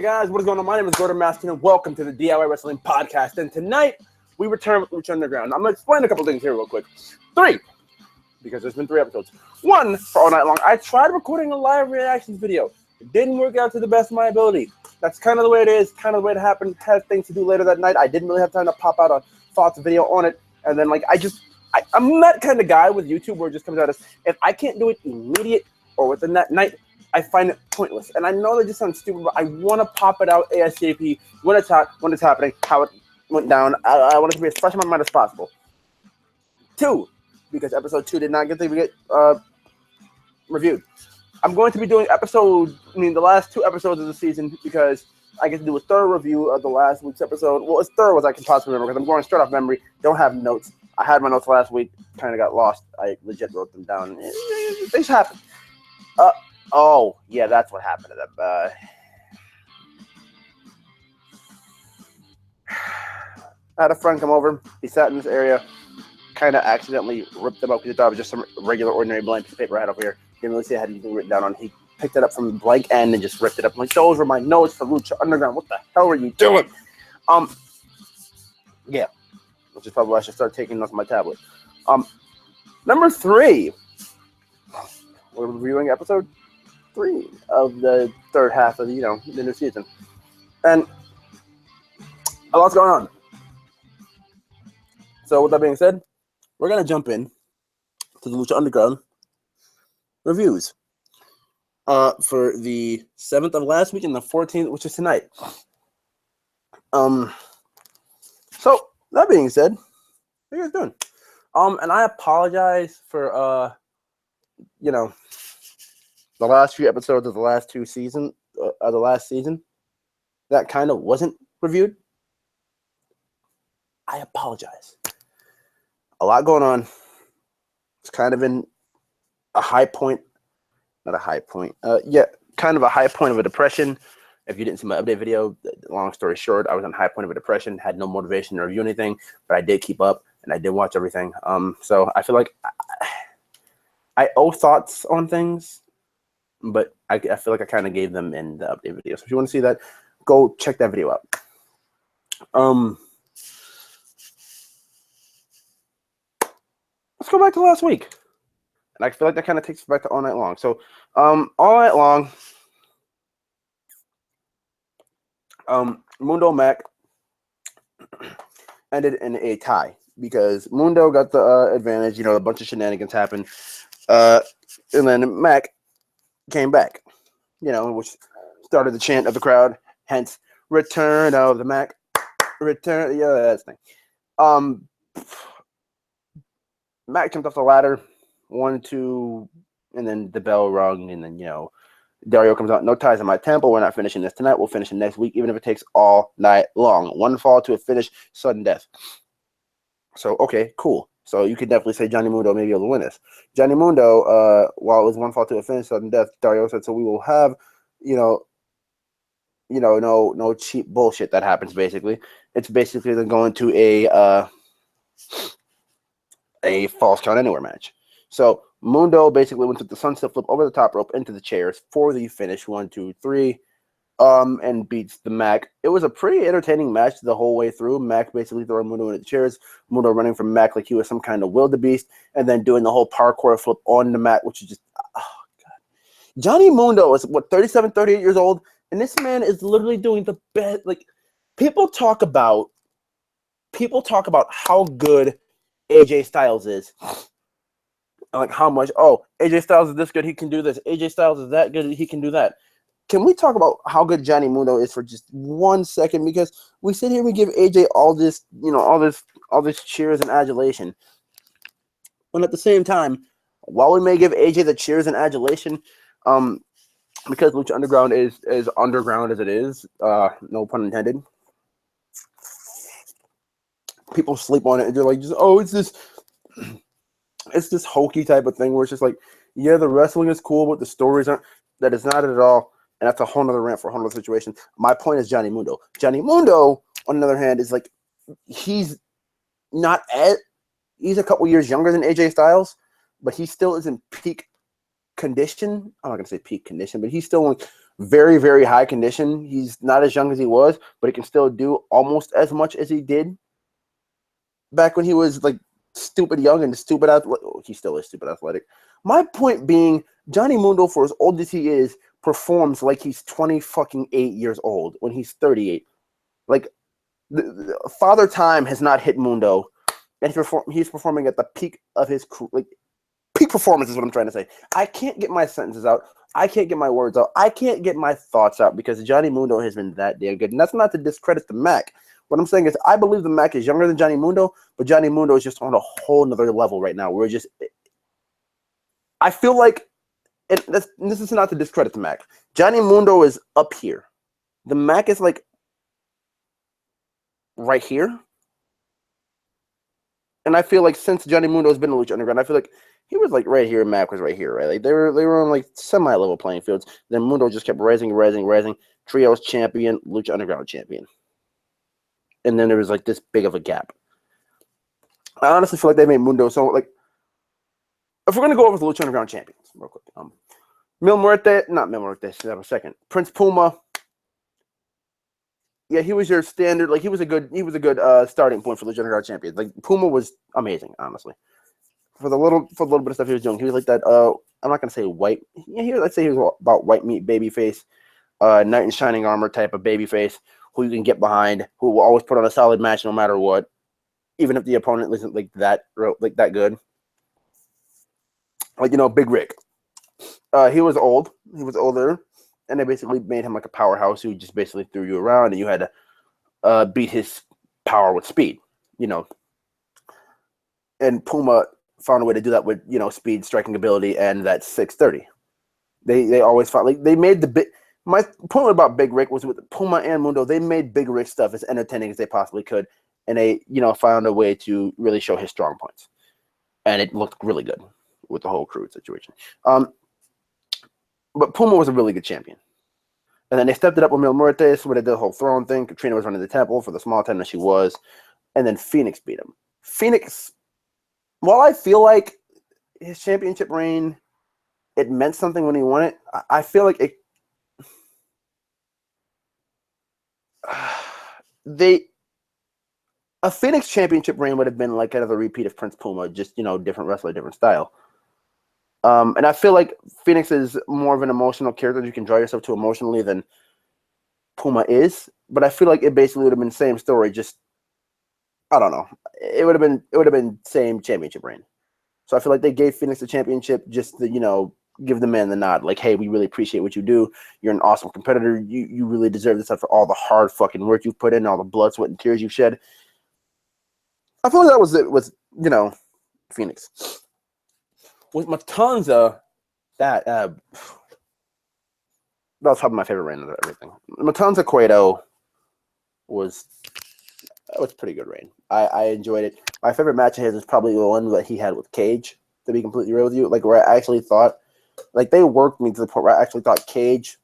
guys, what is going on? My name is Gordon Mastin, and welcome to the DIY Wrestling Podcast. And tonight, we return with Lucha Underground. I'm going to explain a couple things here real quick. 3, because there's been 3 episodes. 1, for all night long, I tried recording a live reactions video. It didn't work out to the best of my ability. That's kind of the way it is, kind of the way it happened. Had things to do later that night. I didn't really have time to pop out a thoughts video on it. And then, I'm that kind of guy with YouTube where it just comes out as, if I can't do it immediate or within that night, I find it pointless. And I know that just sounds stupid, but I want to pop it out ASAP when it's happening, how it went down. I want it to be as fresh in my mind as possible. 2, because episode 2 did not get reviewed. I'm going to be doing the last 2 episodes of the season because I get to do a thorough review of the last week's episode. Well, as thorough as I can possibly remember because I'm going straight off memory. Don't have notes. I had my notes last week. Kind of got lost. I legit wrote them down. Things happen. Oh, yeah, that's what happened to them. I had a friend come over. He sat in this area, kind of accidentally ripped them up because he thought it was just some regular, ordinary blank piece of paper I had over here. Didn't really see I had anything written down on. He picked it up from the blank end and just ripped it up. I'm like, those were my notes for Lucha Underground. What the hell are you doing? Yeah, which is probably why I should start taking notes on my tablet. Number 3, we're reviewing episode 3 of the third half of the new season, and a lot's going on. So with that being said, we're gonna jump in to the Lucha Underground reviews for the 7th of last week and the 14th, which is tonight. So that being said, how you guys doing? And I apologize for the last few episodes of the last 2 seasons of the last season that kind of wasn't reviewed. I apologize. A lot going on. It's kind of in a high point. Not a high point. Kind of a high point of a depression. If you didn't see my update video, long story short, I was on a high point of a depression, had no motivation to review anything, but I did keep up and I did watch everything. So I feel like I owe thoughts on things, but I feel like I kind of gave them in the update video. So if you want to see that, go check that video out. Let's go back to last week. And I feel like that kind of takes us back to All Night Long. So All Night Long, Mundo Mac ended in a tie because Mundo got the advantage. A bunch of shenanigans happened. And then Mac came back, which started the chant of the crowd, hence return of the Mac, return, that's the thing. Mac jumped off the ladder, 1, 2, and then the bell rung, and then, Dario comes out, no ties in my temple, we're not finishing this tonight, we'll finish it next week, even if it takes all night long. 1 fall to a finish, sudden death. So, okay, cool. So you could definitely say Johnny Mundo may be able to win this. Johnny Mundo, while it was 1 fall to a finish, sudden death, Dario said, so we will have, no cheap bullshit that happens, basically. It's basically they're going to a false count anywhere match. So Mundo basically went to the sunset flip over the top rope into the chairs for the finish, 1, 2, 3. And beats the Mac. It was a pretty entertaining match the whole way through. Mac basically throwing Mundo into the chairs, Mundo running from Mac like he was some kind of wildebeest, and then doing the whole parkour flip on the Mac, which is just, oh, God. Johnny Mundo is, 37, 38 years old, and this man is literally doing the best. Like, people talk about how good AJ Styles is. Like, how much, AJ Styles is this good, he can do this. AJ Styles is that good, he can do that. Can we talk about how good Johnny Mundo is for just 1 second? Because we sit here, we give AJ all this cheers and adulation. And at the same time, while we may give AJ the cheers and adulation, because Lucha Underground is as underground as it is, no pun intended, people sleep on it and they're like, it's this hokey type of thing where it's just like, yeah, the wrestling is cool, but the stories aren't. That is not it at all. And that's a whole nother rant for a whole nother situation. My point is Johnny Mundo. Johnny Mundo, on the other hand, is like, he's a couple years younger than AJ Styles, but he still is in peak condition. I'm not going to say peak condition, but he's still very, very high condition. He's not as young as he was, but he can still do almost as much as he did back when he was like stupid young and stupid athletic. He still is stupid athletic. My point being, Johnny Mundo, for as old as he is, performs like he's 8 years old when he's 38. Like, the Father Time has not hit Mundo, and he's performing at the peak of his peak performance is what I'm trying to say. I can't get my sentences out. I can't get my words out. I can't get my thoughts out because Johnny Mundo has been that damn good. And that's not to discredit the Mac. What I'm saying is I believe the Mac is younger than Johnny Mundo, but Johnny Mundo is just on a whole nother level right now. I feel like, this is not to discredit the Mac. Johnny Mundo is up here. The Mac is like right here. And I feel like since Johnny Mundo has been in Lucha Underground, I feel like he was like right here and Mac was right here, right? Like they were on like semi-level playing fields. Then Mundo just kept rising. Trios champion, Lucha Underground champion. And then there was like this big of a gap. I honestly feel like they made Mundo so like, if we're gonna go over the Lucha Underground champions real quick, Prince Puma. Yeah, he was your standard. Like he was a good starting point for Lucha Underground champions. Like Puma was amazing, honestly. For the little bit of stuff he was doing, he was like that. I'm not gonna say white. Yeah, let's say he was about white meat babyface, knight in shining armor type of babyface who you can get behind, who will always put on a solid match no matter what, even if the opponent isn't like that good. Like Big Rick. He was old. He was older, and they basically made him like a powerhouse who just basically threw you around, and you had to beat his power with speed. And Puma found a way to do that with speed, striking ability, and that 630. They always found like they made the big. My point about Big Rick was with Puma and Mundo, they made Big Rick stuff as entertaining as they possibly could, and they found a way to really show his strong points, and it looked really good with the whole crew situation. But Puma was a really good champion. And then they stepped it up with Mil Muertes, where they did the whole throne thing. Katrina was running the temple for the small time that she was. And then Phoenix beat him. Phoenix, while I feel like his championship reign, it meant something when he won it, I feel like a Phoenix championship reign would have been like kind of a repeat of Prince Puma, just, different wrestler, different style. And I feel like Phoenix is more of an emotional character you can draw yourself to emotionally than Puma is. But I feel like it basically would have been the same story. Just I don't know. It would have been same championship reign. So I feel like they gave Phoenix the championship just to give the man the nod. Like, hey, we really appreciate what you do. You're an awesome competitor. You really deserve this stuff for all the hard fucking work you've put in, all the blood, sweat, and tears you've shed. I feel like that was it with Phoenix. With Matanza, that was probably my favorite reign of everything. Matanza Cueto was pretty good reign. I enjoyed it. My favorite match of his is probably the one that he had with Cage, to be completely real with you. Like where I actually thought, like they worked me to the point where I actually thought Cage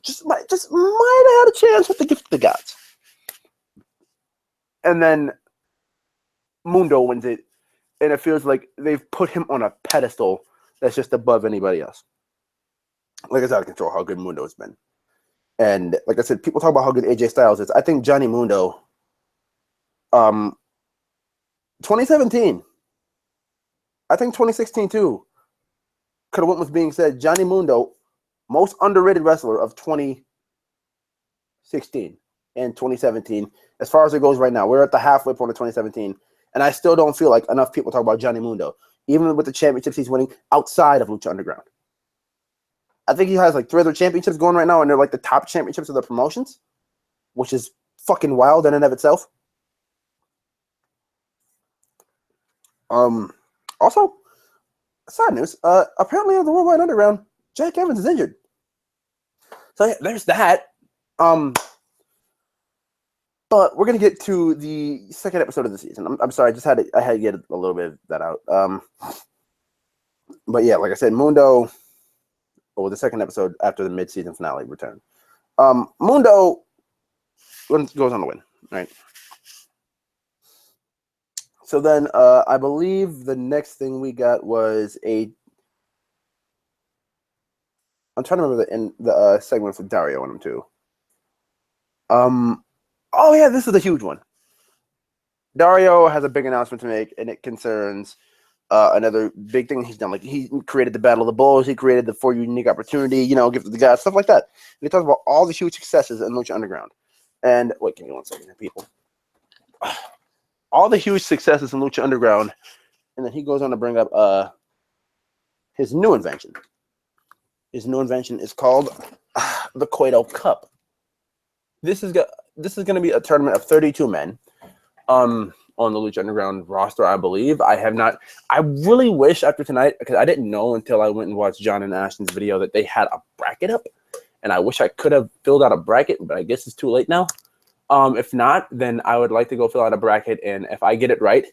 just might have had a chance with the gift of the gods. And then Mundo wins it. And it feels like they've put him on a pedestal that's just above anybody else. Like it's out of control how good Mundo has been. And like I said, people talk about how good AJ Styles is. I think Johnny Mundo, 2017, I think 2016 too, could have went with being said, Johnny Mundo, most underrated wrestler of 2016 and 2017. As far as it goes right now, we're at the halfway point of 2017. And I still don't feel like enough people talk about Johnny Mundo, even with the championships he's winning outside of Lucha Underground. I think he has like 3 other championships going right now, and they're like the top championships of the promotions, which is fucking wild in and of itself. Also, side news, apparently on the Worldwide Underground, Jack Evans is injured. So yeah, there's that. But we're gonna get to the second episode of the season. I'm sorry, I had to get a little bit of that out. But yeah, like I said, Mundo, the second episode after the mid-season finale return. Mundo goes on to win, right? So then, I believe the next thing we got was I'm trying to remember the segments with Dario in them too. Oh yeah, this is a huge one. Dario has a big announcement to make, and it concerns another big thing he's done. Like, he created the Battle of the Bulls, he created the For You Unique Opportunity, give to the guys, stuff like that. And he talks about all the huge successes in Lucha Underground. And wait, give me 1 second, people. All the huge successes in Lucha Underground, and then he goes on to bring up his new invention. His new invention is called the Cueto Cup. This is going to be a tournament of 32 men. On the Lucha Underground roster, I believe. I really wish after tonight, because I didn't know until I went and watched John and Ashton's video that they had a bracket up, and I wish I could have filled out a bracket, but I guess it's too late now. If not, then I would like to go fill out a bracket, and if I get it right,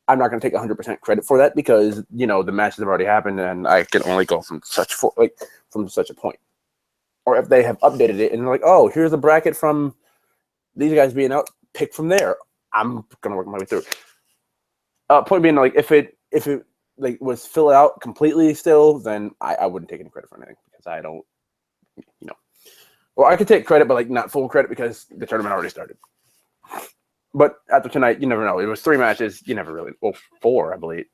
I'm not going to take 100% credit for that, because the matches have already happened, and I can only go from such a point. Or if they have updated it and they're like, oh, here's a bracket from these guys being out, pick from there. I'm gonna work my way through. Point being, like, if it like was filled out completely still, then I wouldn't take any credit for anything, because I don't, Well, I could take credit, but like not full credit, because the tournament already started. But after tonight, you never know. It was 3 matches. You never really. Well, 4, I believe.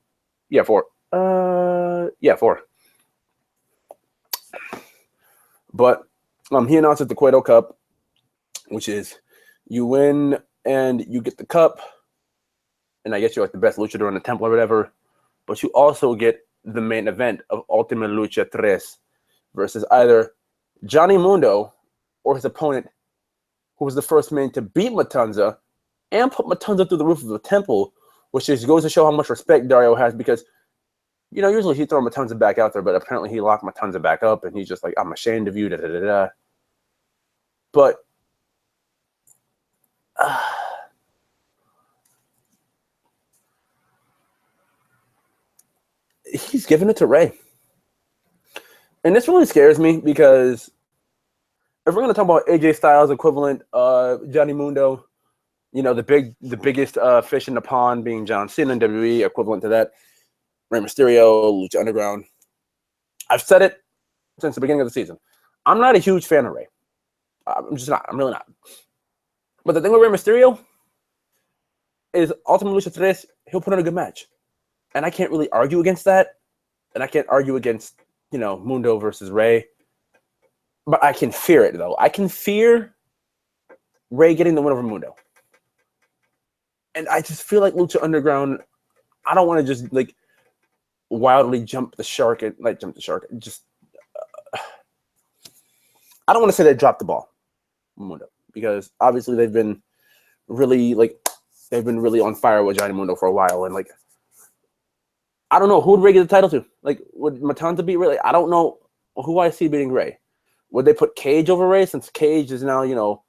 Yeah, 4. 4. But he announces the Cueto Cup, which is you win and you get the cup, and I guess you're like the best luchador in the temple or whatever, but you also get the main event of Ultima Lucha 3 versus either Johnny Mundo or his opponent, who was the first man to beat Matanza and put Matanza through the roof of the temple, which just goes to show how much respect Dario has, because, usually he'd throw Matanza back out there, but apparently he locked Matanza back up, and he's just like, I'm ashamed of you, da-da-da-da. But he's giving it to Ray. And this really scares me, because if we're going to talk about AJ Styles equivalent, Johnny Mundo, the biggest fish in the pond being John Cena in WWE, equivalent to that, Rey Mysterio, Lucha Underground. I've said it since the beginning of the season. I'm not a huge fan of Rey. I'm just not. I'm really not. But the thing with Rey Mysterio is Ultima Lucha 3, he'll put on a good match. And I can't really argue against that. And I can't argue against, Mundo versus Rey. But I can fear it, though. I can fear Rey getting the win over Mundo. And I just feel like Lucha Underground, I don't want to just, like, wildly jump the shark. Just, I don't want to say they dropped the ball, Mundo. Because, obviously, they've been really on fire with Johnny Mundo for a while. And, like, I don't know. Who would Ray get the title to? Like, would Matanza beat Ray? I don't know who I see beating Ray. Would they put Cage over Ray, since Cage is now,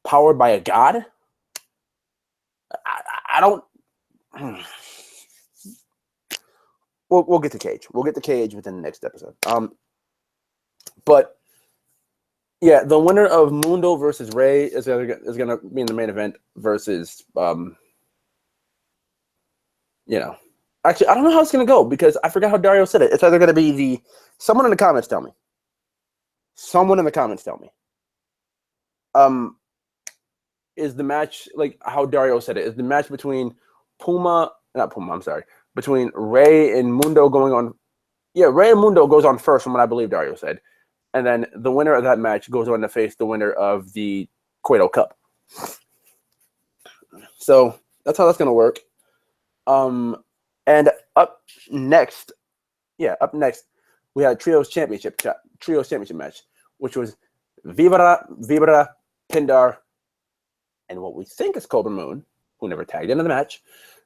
powered by a god? I don't. We'll get to Cage. We'll get to Cage within the next episode. But yeah, the winner of Mundo versus Ray is gonna be in the main event versus Actually, I don't know how it's going to go, because I forgot how Dario said it. It's either going to be someone in the comments tell me. Someone in the comments tell me. Is the match, like how Dario said it, is the match between between Ray and Mundo going on. Yeah, Ray and Mundo goes on first, from what I believe Dario said. And then the winner of that match goes on to face the winner of the Cueto Cup. So that's how that's going to work. And up next, we had Trios Championship match, which was Vibra, Pindar, and what we think is Cobra Moon, who never tagged into the match,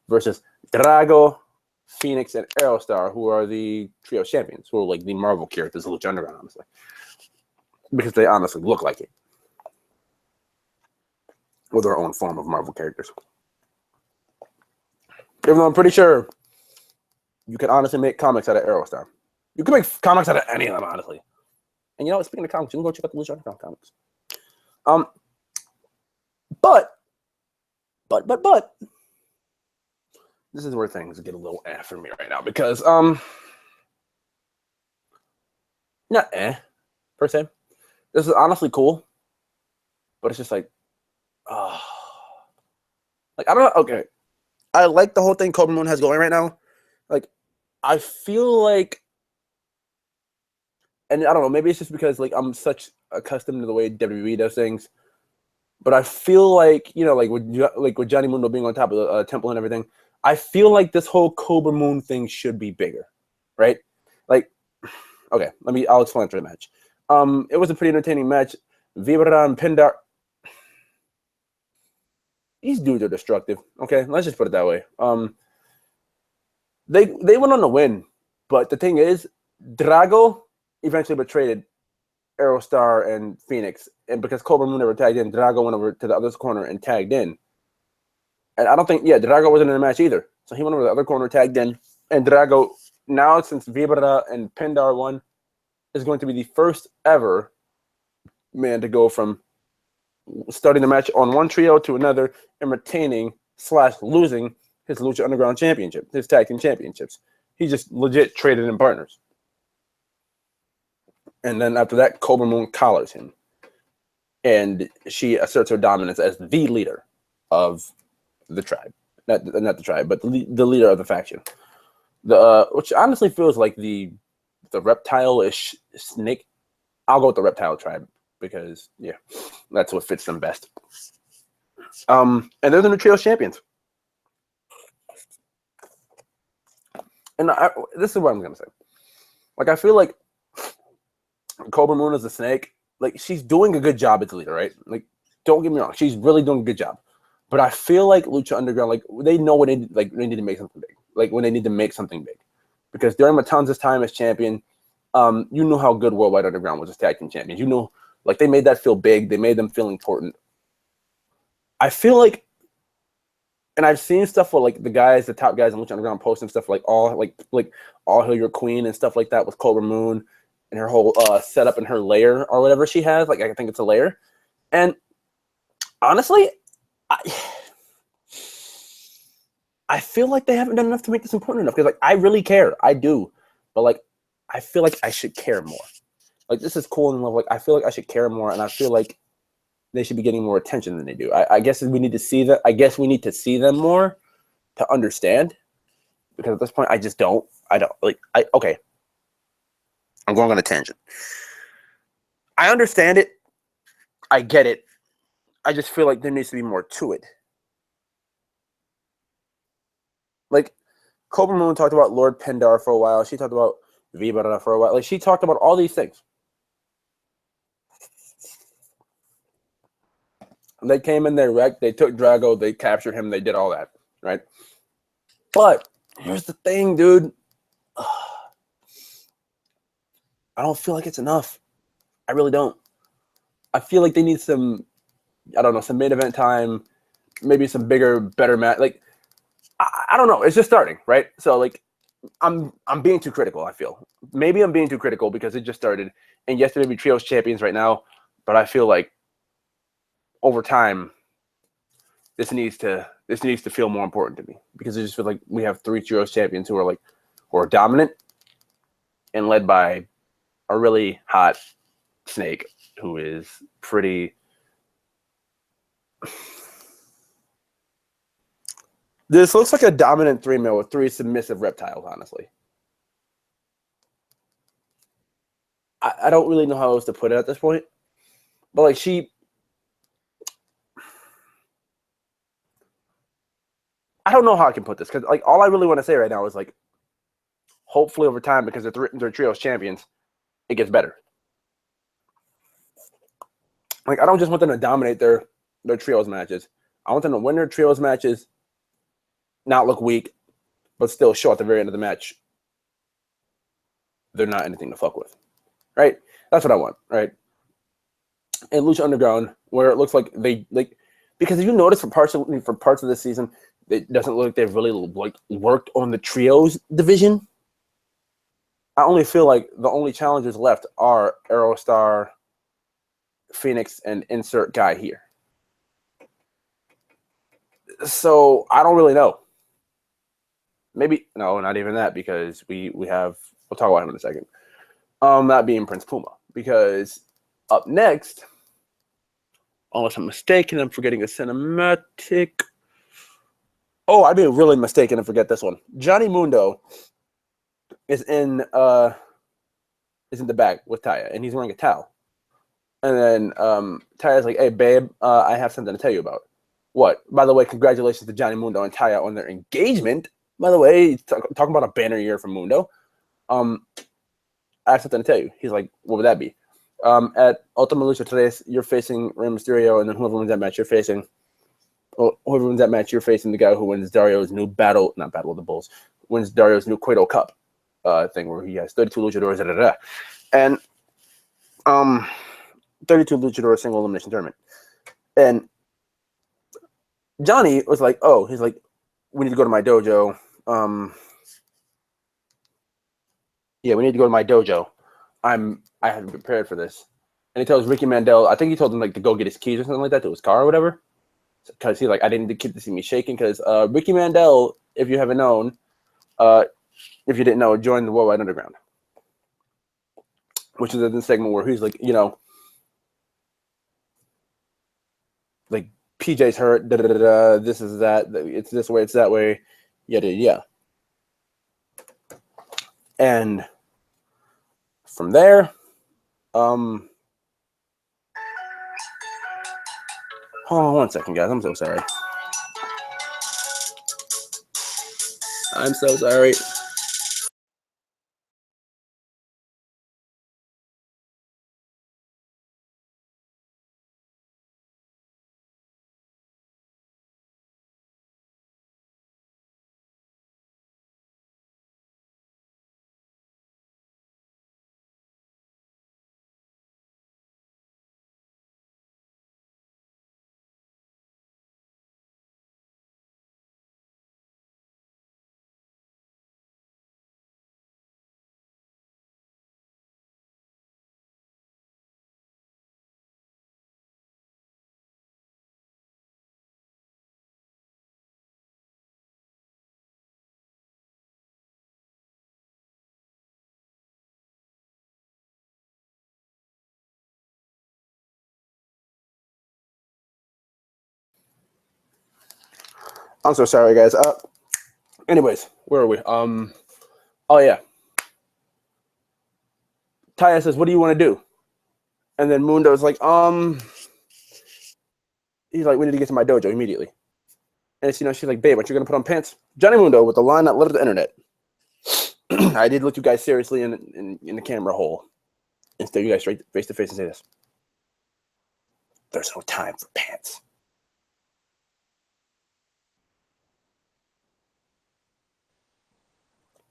versus Drago, Phoenix, and Aerostar, who are the Trios champions, who are like the Marvel characters of Lucha Underground, honestly. Because they honestly look like it. With their own form of Marvel characters. Even though I'm pretty sure you can honestly make comics out of Aerostar. You can make comics out of any of them, honestly. And speaking of comics, you can go check out the Lucha Underground comics. But this is where things get a little for me right now, because not per se. This is honestly cool, but it's just like, I don't know. Okay, I like the whole thing Cobra Moon has going right now. Like, I feel like, and I don't know, maybe it's just because like I'm such accustomed to the way WWE does things, but I feel like with Johnny Mundo being on top of the temple and everything, I feel like this whole Cobra Moon thing should be bigger, right? Like, okay, I'll explain through the match. It was a pretty entertaining match. Vibra and Pindar. These dudes are destructive. Okay, let's just put it that way. They went on to win, but the thing is, Drago eventually betrayed Aerostar and Phoenix, and because Cobra Moon never tagged in, Drago went over to the other corner and tagged in. And I don't think, Drago wasn't in the match either, so he went over to the other corner, tagged in, and Drago now, since Vibra and Pindar won, is going to be the first ever man to go from starting the match on one trio to another and retaining / losing his Lucha Underground championship, his tag team championships. He just legit traded in partners. And then after that, Cobra Moon collars him. And she asserts her dominance as the leader of the tribe. Not the tribe, but the leader of the faction. Which honestly feels like the reptile-ish snake. I'll go with the reptile tribe because, that's what fits them best. And they're the new trios champions. And this is what I'm going to say. Like, I feel like Cobra Moon is a snake. Like, she's doing a good job as a leader, right? Like, don't get me wrong. She's really doing a good job. But I feel like Lucha Underground, like, they know when they need to make something big. Like, when they need to make something big. Because during Matanza's time as champion, you know how good Worldwide Underground was as tag team champions. You know, like, they made that feel big. They made them feel important. I feel like, and I've seen stuff where, like, the top guys in Lucha Underground posting stuff like all Hail Your Queen and stuff like that with Cobra Moon and her whole setup and her lair or whatever she has. Like, I think it's a lair. And honestly, I feel like they haven't done enough to make this important enough. Because, like, I really care. I do. But, like, I feel like I should care more. Like, this is cool and love. Like, I feel like I should care more. And I feel like they should be getting more attention than they do. I guess we need to see that. I guess we need to see them more to understand. Because at this point, I just don't. Okay. I'm going on a tangent. I understand it. I get it. I just feel like there needs to be more to it. Like, Cobra Moon talked about Lord Pindar for a while. She talked about Vibra for a while. Like, she talked about all these things. They came in, they wrecked, they took Drago, they captured him, they did all that, right? But here's the thing, dude. I don't feel like it's enough. I really don't. I feel like they need some, some main event time, maybe some bigger, better match. Like, I don't know. It's just starting, right? So, like, I'm being too critical, I feel. Maybe I'm being too critical because it just started. And yes, they're trios champions right now, but I feel like over time, this needs to feel more important to me because I just feel like we have 3 trios champions who are dominant and led by a really hot snake who is pretty. This looks like a dominant 3-male with 3 submissive reptiles, honestly. I don't really know how else to put it at this point. But, like, I don't know how I can put this. Because, like, all I really want to say right now is, like, hopefully over time, because they're trios champions, it gets better. Like, I don't just want them to dominate their trios matches. I want them to win their trios matches, not look weak, but still show at the very end of the match they're not anything to fuck with, right? That's what I want, right? And Lucha Underground, where it looks like because if you notice for parts of this season, it doesn't look like they've really worked on the trios division. I only feel like the only challengers left are Aerostar, Phoenix, and insert guy here. So I don't really know. Maybe no, not even that, because we have. We'll talk about him in a second. That being Prince Puma, because up next, unless I'm mistaken, I'm forgetting a cinematic. Oh, I'd be really mistaken to forget this one. Johnny Mundo is in the back with Taya, and he's wearing a towel. And then Taya's like, "Hey, babe, I have something to tell you about." What? By the way, congratulations to Johnny Mundo and Taya on their engagement. By the way, talking about a banner year from Mundo. I have something to tell you. He's like, "What would that be?" At Ultima Lucha today, you're facing Rey Mysterio, and then whoever wins that match, you're facing the guy who wins Dario's new Battle of the Bulls, wins Dario's new Cueto Cup thing where he has 32 luchadors, and 32 luchador single elimination tournament. And Johnny was like, "Oh, he's like, we need to go to my dojo. We need to go to my dojo. I haven't prepared for this." And he tells Ricky Mandel, I think he told him like to go get his keys or something like that to his car or whatever. Because he's like, I didn't need the kid to see me shaking. Because Ricky Mandel, if you haven't known, if you didn't know, joined the Worldwide Underground, which is the segment where he's like, like PJ's hurt, this is that, it's this way, it's that way, yeah. And from there, hold on one second, guys. I'm so sorry. I'm so sorry. I'm so sorry, guys. Anyways, where are we? Oh yeah. Taya says, "What do you want to do?" And then Mundo's like, he's like, "We need to get to my dojo immediately." And it's, she's like, "Babe, aren't you gonna put on pants?" Johnny Mundo with the line that lit up the internet. I did look you guys seriously in the camera hole and stare you guys straight face to face and say this: "There's no time for pants."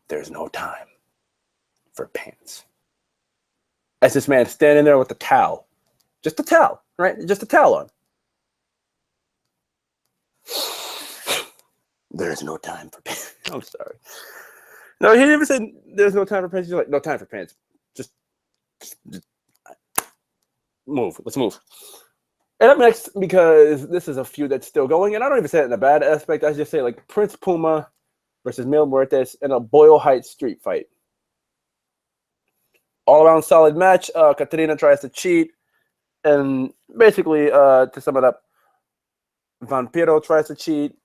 There's no time for pants. As this man standing there with the towel, just a towel, right? Just a towel on. There's no time for pants. I'm sorry. No, he never said there's no time for pants. He's like, no time for pants. Just move. Let's move. And up next, because this is a feud that's still going, and I don't even say it in a bad aspect. I just say like Prince Puma versus Mil Muertes in a Boyle Heights street fight. All around solid match. Katrina tries to cheat, and basically, to sum it up, Vampiro tries to cheat.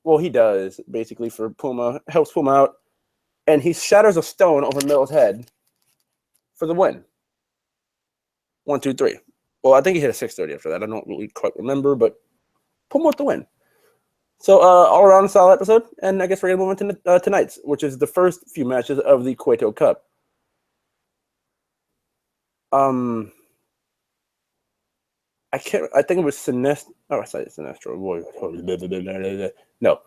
Well, he does basically for Puma, helps Puma out, and he shatters a stone over Mil's head for the win. 1, 2, 3. Well, I think he hit a 630 after that. I don't really quite remember, but Puma with the win. So all around a solid episode, and I guess we're gonna move into tonight's, which is the first few matches of the Cueto Cup. I think it was Sinestro. Oh, I said Sinestro. No.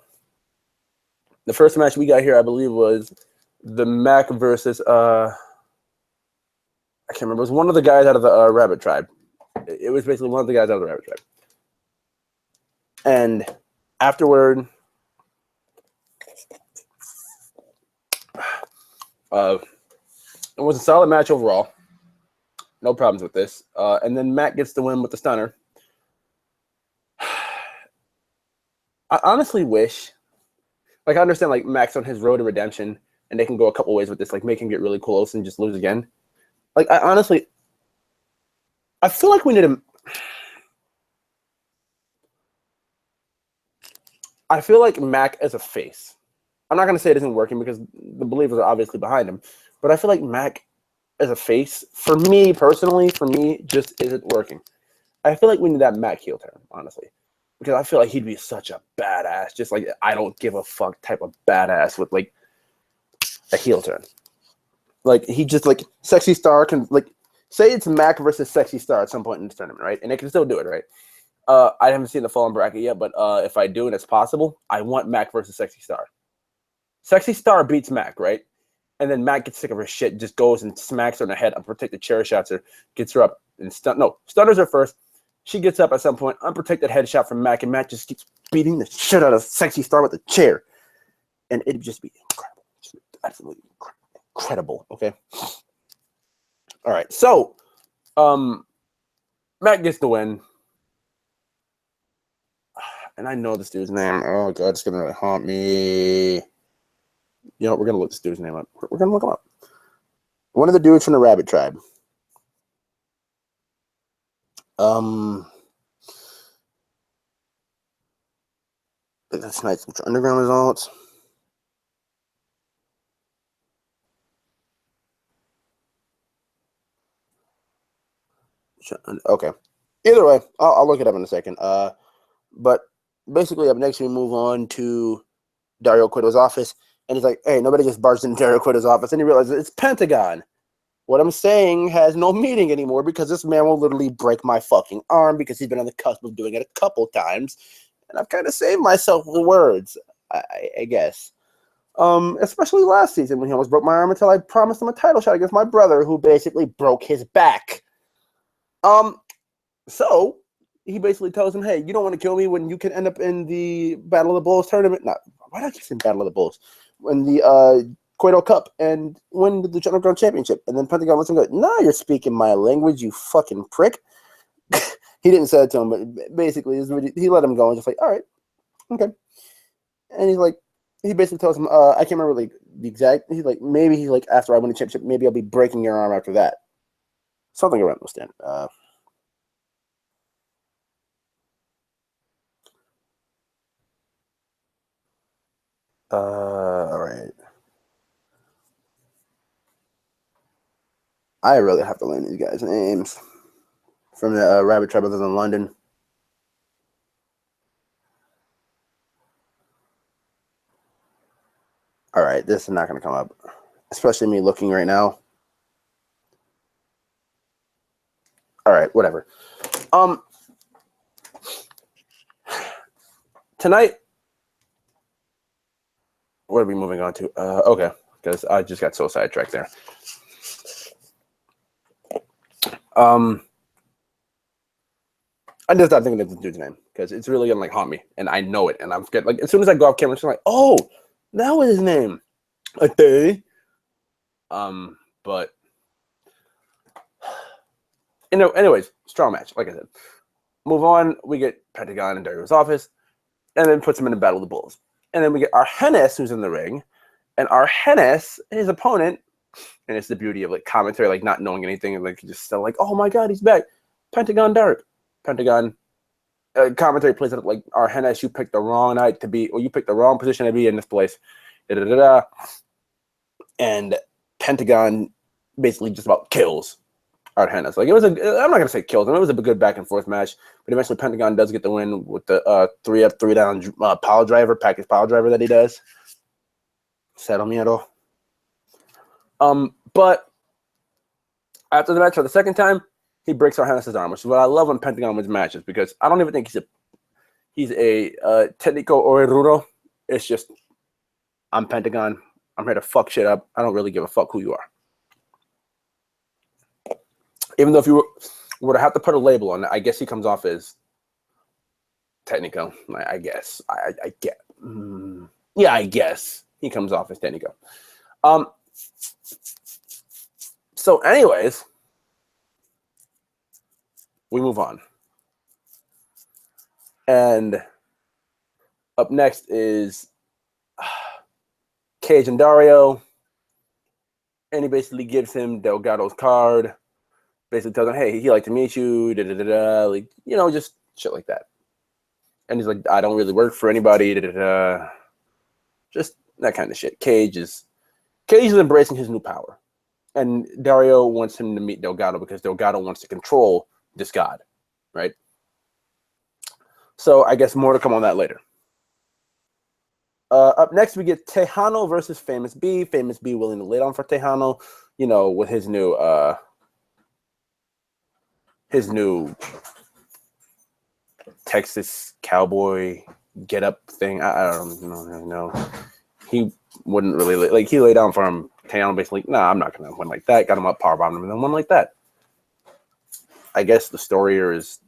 The first match we got here, I believe, was the Mac versus I can't remember. It was one of the guys out of the Rabbit Tribe. It was basically one of the guys out of the Rabbit Tribe. And afterward, it was a solid match overall. No problems with this. And then Mac gets the win with the stunner. I honestly wish, like, I understand, like, Mac's on his road to redemption, and they can go a couple ways with this, like, make him get really close and just lose again. Like, I honestly, I feel like we need a. I feel like Mac as a face. I'm not going to say it isn't working because the believers are obviously behind him, but I feel like Mac as a face, for me personally, just isn't working. I feel like we need that Mac heel turn, honestly, because I feel like he'd be such a badass, just like I don't give a fuck type of badass with like a heel turn. Like he just like Sexy Star can like say it's Mac versus Sexy Star at some point in this tournament, right? And they can still do it, right? I haven't seen the fallen bracket yet, but if I do and it's possible, I want Mac versus Sexy Star. Sexy Star beats Mac, right? And then Mac gets sick of her shit, just goes and smacks her in the head, unprotected chair shots her, gets her up and stunners her first. She gets up at some point, unprotected headshot from Mac, and Mac just keeps beating the shit out of Sexy Star with the chair. And it'd just be incredible. Just absolutely incredible, okay? All right, so Mac gets the win. And I know this dude's name. Oh, God, it's going to really haunt me. You know, we're going to look this dude's name up. We're going to look him up. One of the dudes from the Rabbit Tribe. That's nice. Underground results. Okay. Either way, I'll look it up in a second. But basically, up next, we move on to Dario Cueto's office. And he's like, hey, nobody just barged into Dario Cueto's office. And he realizes it's Pentagon. What I'm saying has no meaning anymore because this man will literally break my fucking arm because he's been on the cusp of doing it a couple times. And I've kind of saved myself the words, I guess. Especially last season when he almost broke my arm until I promised him a title shot against my brother who basically broke his back. So he basically tells him, hey, you don't want to kill me when you can end up in the Battle of the Bulls tournament. Why do I keep saying Battle of the Bulls? When the Cueto Cup and win the Lucha Underground Championship. And then Pentagon lets him go, nah, you're speaking my language, you fucking prick. He didn't say it to him, but basically he let him go and just like, all right, okay. And he's like, he basically tells him, I can't remember like the exact, he's like, after I win the championship, maybe I'll be breaking your arm after that. Something around those standards. All right. I really have to learn these guys' names from the Rabbit Tribe other than London. All right, this is not going to come up, especially me looking right now. All right, whatever. Tonight, what are we moving on to? Okay, because I just got so sidetracked there. I just not thinking of the dude's name because it's really gonna like haunt me, and I know it, and I'm scared. Like as soon as I go off camera, I'm like, oh, that was his name. Okay. But anyways, strong match. Like I said, move on. We get Pentagon in Dario's office, and then puts him in the Battle of the Bulls, and then we get Argenis who's in the ring, and Argenis, his opponent, and it's the beauty of like commentary, like not knowing anything, and like just still like, oh my god, he's back. Pentagon Derek. Pentagon commentary plays it like Argenis, you picked the wrong night to be, or you picked the wrong position to be in this place. Da-da-da-da. And Pentagon basically just about kills Argenis. Like it was I'm not gonna say kills him. It was a good back and forth match, but eventually Pentagon does get the win with the 3 up, 3 down package pile driver that he does. Settle miedo. But after the match for the second time, he breaks Argenis' arm, which is what I love when Pentagon wins matches because I don't even think he's a técnico or rudo. It's just I'm Pentagon. I'm here to fuck shit up. I don't really give a fuck who you are. Even though if you were to have to put a label on it, I guess he comes off as Técnico. I guess. I get. Yeah, I guess he comes off as Técnico. So, anyways, we move on. And up next is Cage and Dario. And he basically gives him Delgado's card. Basically tells him, hey, he'd like to meet you, like, just shit like that. And he's like, I don't really work for anybody, just that kind of shit. Cage is embracing his new power. And Dario wants him to meet Delgado because Delgado wants to control this god, right? So I guess more to come on that later. Up next, we get Tejano versus Famous B. Famous B willing to lay down for Tejano, with his new Texas cowboy get up thing. I don't know. He wouldn't really he lay down for him. Tejano basically, nah, I'm not gonna win like that. Got him up, power bombed him, and then won like that. I guess the story here is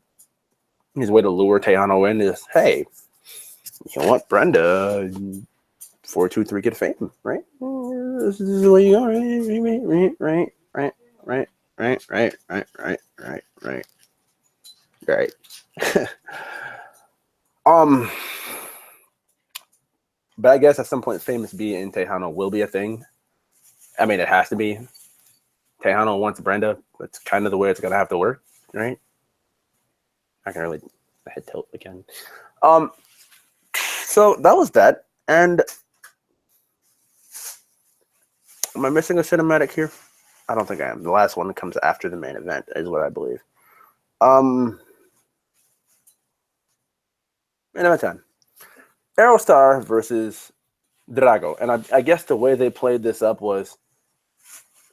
his way to lure Tejano in is, hey, you know what, Brenda, 4-2-3 get fame, right? This is the way you go, right. But I guess at some point, Famous B and Tejano will be a thing. I mean, it has to be. Tejano wants Brenda. That's kind of the way it's gonna have to work, right? I can really head tilt again. So that was that. And am I missing a cinematic here? I don't think I am. The last one comes after the main event, is what I believe. Main event time. Aerostar versus Drago. And I guess the way they played this up was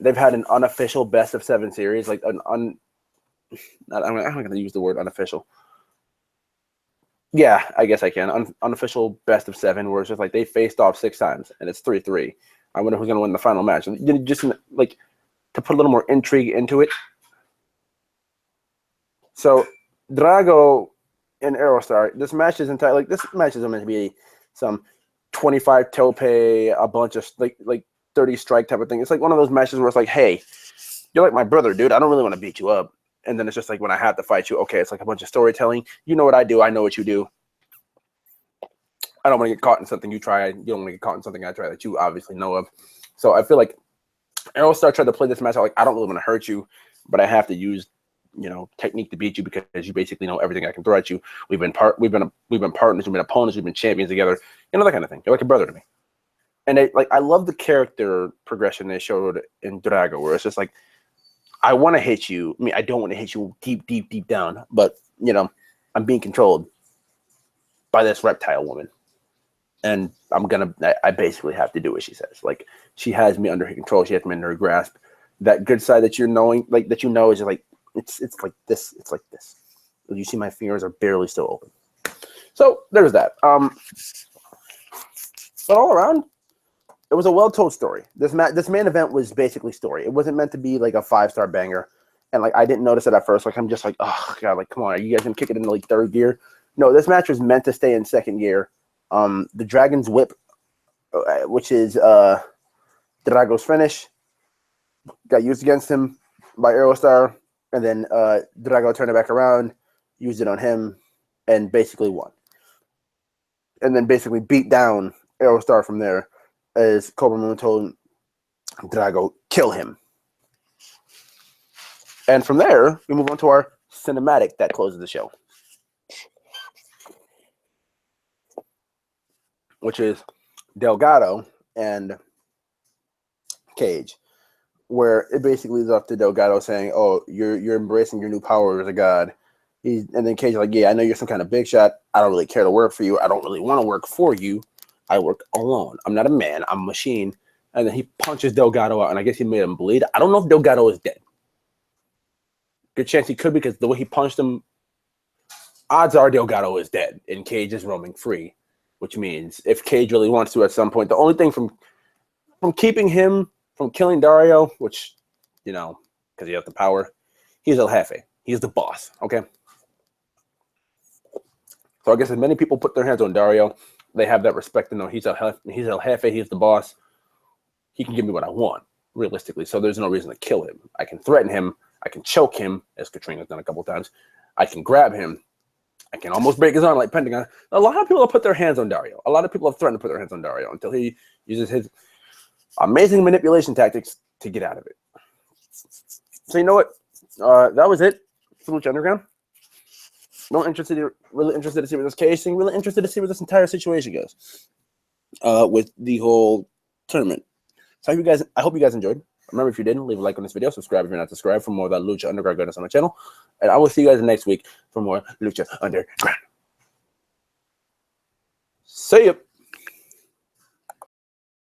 they've had an unofficial best of 7 series, like I'm not going to use the word unofficial. Yeah, I guess I can. Unofficial best of 7, where it's just like they faced off 6 times and it's 3-3. I wonder who's going to win the final match. And just like to put a little more intrigue into it. So Drago and Aerostar, this match is meant to be some 25 tope, a bunch of like 30 strike type of thing. It's like one of those matches where it's like, hey, you're like my brother, dude. I don't really want to beat you up. And then it's just like when I have to fight you, okay, it's like a bunch of storytelling. You know what I do. I know what you do. I don't want to get caught in something you try. You don't want to get caught in something I try that you obviously know of. So I feel like Aerostar tried to play this match out like, I don't really want to hurt you, but I have to use, technique to beat you because you basically know everything I can throw at you. We've been partners, we've been opponents, we've been champions together, that kind of thing. You're like a brother to me. And I love the character progression they showed in Drago, where it's just like, I want to hit you. I mean, I don't want to hit you deep down, but I'm being controlled by this reptile woman, and I basically have to do what she says. Like, she has me under her control. She has me under her grasp. That good side that is just like it's like this. It's like this. You see, my fingers are barely still open. So there's that. But all around, it was a well-told story. This main event was basically story. It wasn't meant to be like a 5-star banger. And like I didn't notice it at first. Like I'm just like, oh god, like come on, are you guys gonna kick it into like 3rd gear? No, this match was meant to stay in 2nd gear. The Dragon's Whip, which is Drago's finish, got used against him by Aerostar, and then Drago turned it back around, used it on him, and basically won. And then basically beat down Aerostar from there, as Cobra Moon told Drago, kill him. And from there, we move on to our cinematic that closes the show, which is Delgado and Cage, where it basically leads up to Delgado saying, oh, you're embracing your new power as a god. And then Cage is like, yeah, I know you're some kind of big shot. I don't really care to work for you. I don't really want to work for you. I work alone. I'm not a man. I'm a machine. And then he punches Delgado out, and I guess he made him bleed. I don't know if Delgado is dead. Good chance he could, because the way he punched him, odds are Delgado is dead, and Cage is roaming free, which means if Cage really wants to at some point, the only thing from keeping him from killing Dario, which, because he has the power, he's El Jefe. He's the boss, okay? So I guess if many people put their hands on Dario, they have that respect to know he's El Jefe, he's the boss. He can give me what I want, realistically. So there's no reason to kill him. I can threaten him. I can choke him, as Katrina's done a couple times. I can grab him. I can almost break his arm like Pentagon. A lot of people have put their hands on Dario. A lot of people have threatened to put their hands on Dario until he uses his amazing manipulation tactics to get out of it. So you know what? that was it for Lucha Underground. Really interested to see where this casing, really interested to see where this entire situation goes with the whole tournament. So I hope you guys enjoyed. Remember, if you didn't, leave a like on this video, subscribe if you're not subscribed for more of that Lucha Underground goodness on my channel. And I will see you guys next week for more Lucha Underground. See ya.